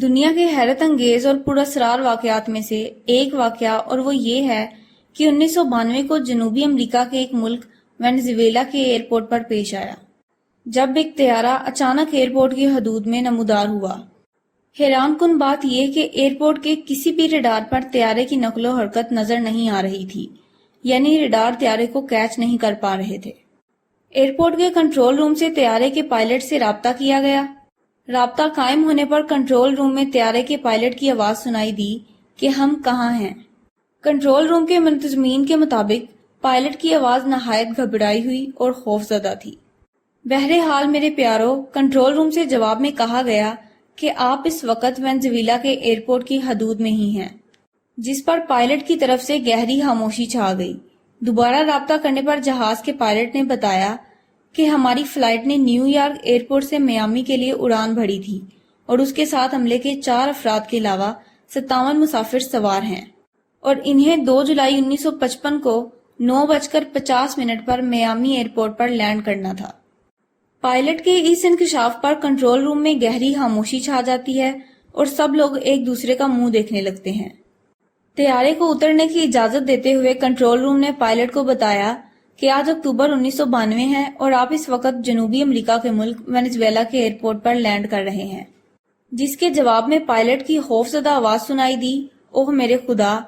دنیا کے حیرت انگیز اور پراسرار واقعات میں سے ایک واقعہ اور وہ یہ ہے کہ 1992 کو جنوبی امریکا کے ایک ملک وینزویلا کے ایئرپورٹ پر پیش آیا جب ایک طیارہ اچانک ایئرپورٹ کی حدود میں نمودار ہوا۔ حیران کن بات یہ کہ ایئرپورٹ کے کسی بھی ریڈار پر طیارے کی نقل و حرکت نظر نہیں آ رہی تھی، یعنی ریڈار طیارے کو کیچ نہیں کر پا رہے تھے۔ ایئرپورٹ کے کنٹرول روم سے طیارے کے پائلٹ سے رابطہ کیا گیا۔ رابطہ قائم ہونے پر کنٹرول روم میں طیارے کے پائلٹ کی آواز سنائی دی کہ ہم کہاں ہیں۔ کنٹرول روم کے منتظمین کے مطابق پائلٹ کی آواز نہایت گھبرائی ہوئی اور خوف زدہ تھی۔ بہرحال میرے پیارو، کنٹرول روم سے جواب میں کہا گیا کہ آپ اس وقت وینزویلا کے ایئرپورٹ کی حدود میں ہی ہیں، جس پر پائلٹ کی طرف سے گہری خاموشی چھا گئی۔ دوبارہ رابطہ کرنے پر جہاز کے پائلٹ نے بتایا کہ ہماری فلائٹ نے نیو یارک ایئرپورٹ سے میامی کے لیے اڑان بھری تھی اور اس کے ساتھ عملے کے 4 افراد کے علاوہ 57 مسافر سوار ہیں اور انہیں 2 جولائی 1955 کو 9:50 پر میامی ایئرپورٹ پر لینڈ کرنا تھا۔ پائلٹ کے اس انکشاف پر کنٹرول روم میں گہری خاموشی چھا جاتی ہے اور سب لوگ ایک دوسرے کا منہ دیکھنے لگتے ہیں۔ طیارے کو اترنے کی اجازت دیتے ہوئے کنٹرول روم نے پائلٹ کو بتایا کہ آج اکتوبر 1992 ہے اور آپ اس وقت جنوبی امریکا کے ملک وینزویلا کے ایئرپورٹ پر لینڈ کر رہے ہیں، جس کے جواب میں پائلٹ کی خوفزدہ آواز سنائی دی، اوہ میرے خدا!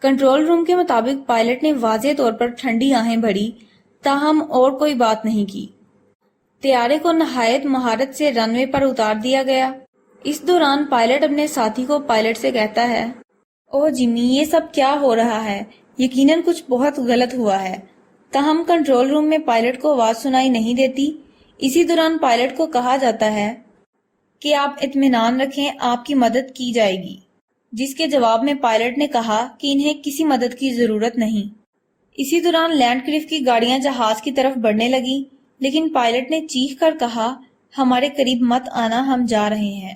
کنٹرول روم کے مطابق پائلٹ نے واضح طور پر ٹھنڈی آہیں بھری، تاہم اور کوئی بات نہیں کی۔ طیارے کو نہایت مہارت سے رن وے پر اتار دیا گیا۔ اس دوران پائلٹ اپنے ساتھی کو پائلٹ سے کہتا ہے، اوہ جمی، یہ سب کیا ہو رہا ہے؟ یقیناً کچھ بہت غلط ہوا ہے۔ تاہم کنٹرول روم میں پائلٹ کو آواز سنائی نہیں دیتی۔ اسی دوران پائلٹ کو کہا جاتا ہے کہ آپ اطمینان رکھیں، آپ کی مدد کی جائے گی، جس کے جواب میں پائلٹ نے کہا کہ انہیں کسی مدد کی ضرورت نہیں۔ اسی دوران لینڈ کریو کی گاڑیاں جہاز کی طرف بڑھنے لگیں، لیکن پائلٹ نے چیخ کر کہا، ہمارے قریب مت آنا، ہم جا رہے ہیں۔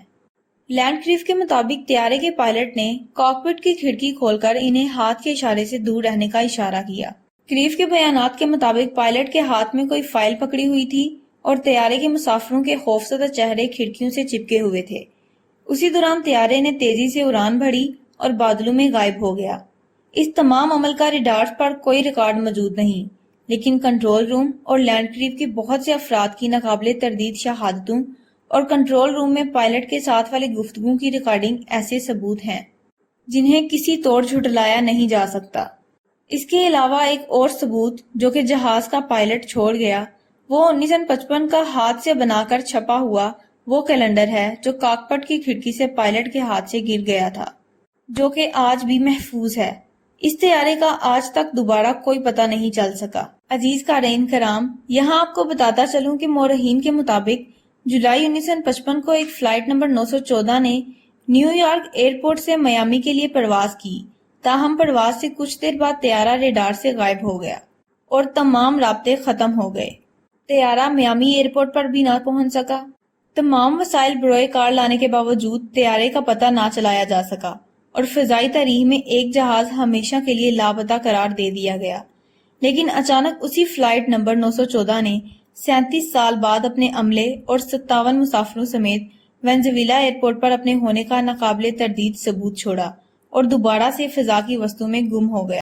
لینڈ کریو کے مطابق طیارے کے پائلٹ نے کاکپٹ کی کھڑکی کھول کر انہیں ہاتھ کے اشارے سے دور رہنے کا اشارہ کیا۔ کریو کے بیانات کے مطابق پائلٹ کے ہاتھ میں کوئی فائل پکڑی ہوئی تھی اور طیارے کے مسافروں کے خوفزدہ چہرے کھڑکیوں سے چپکے ہوئے تھے۔ اسی دوران طیارے نے تیزی سے اڑان بھری اور بادلوں میں غائب ہو گیا۔ اس تمام عمل کا ریڈارز پر کوئی ریکارڈ موجود نہیں، لیکن کنٹرول روم اور لینڈ کریو کے بہت سے افراد کی ناقابل تردید شہادتوں اور کنٹرول روم میں پائلٹ کے ساتھ والی گفتگو کی ریکارڈنگ ایسے ثبوت ہیں جنہیں کسی طور جھٹلایا نہیں جا سکتا۔ اس کے علاوہ ایک اور ثبوت جو کہ جہاز کا پائلٹ چھوڑ گیا، وہ 1955 کا ہاتھ سے بنا کر چھپا ہوا وہ کیلنڈر ہے جو کاکپٹ کی کھڑکی سے پائلٹ کے ہاتھ سے گر گیا تھا، جو کہ آج بھی محفوظ ہے۔ اس طیارے کا آج تک دوبارہ کوئی پتہ نہیں چل سکا۔ عزیز قارئین کرام، یہاں آپ کو بتاتا چلوں کہ مورخین کے مطابق جولائی 1955 کو ایک فلائٹ نمبر 914 نے نیو یارک ایئرپورٹ سے میامی کے لیے پرواز کی، تاہم پرواز سے کچھ دیر بعد طیارہ ریڈار سے غائب ہو گیا اور تمام رابطے ختم ہو گئے۔ طیارہ میامی ایئرپورٹ پر بھی نہ پہنچ سکا۔ تمام وسائل بروئے کار لانے کے باوجود طیارے کا پتہ نہ چلایا جا سکا اور فضائی تاریخ میں ایک جہاز ہمیشہ کے لیے لاپتہ قرار دے دیا گیا۔ لیکن اچانک اسی فلائٹ نمبر 914 نے 37 سال بعد اپنے عملے اور 57 مسافروں سمیت وینزویلا ایئرپورٹ پر اپنے ہونے کا ناقابل تردید ثبوت چھوڑا اور دوبارہ سے فضا کی وسطوں میں گم ہو گیا۔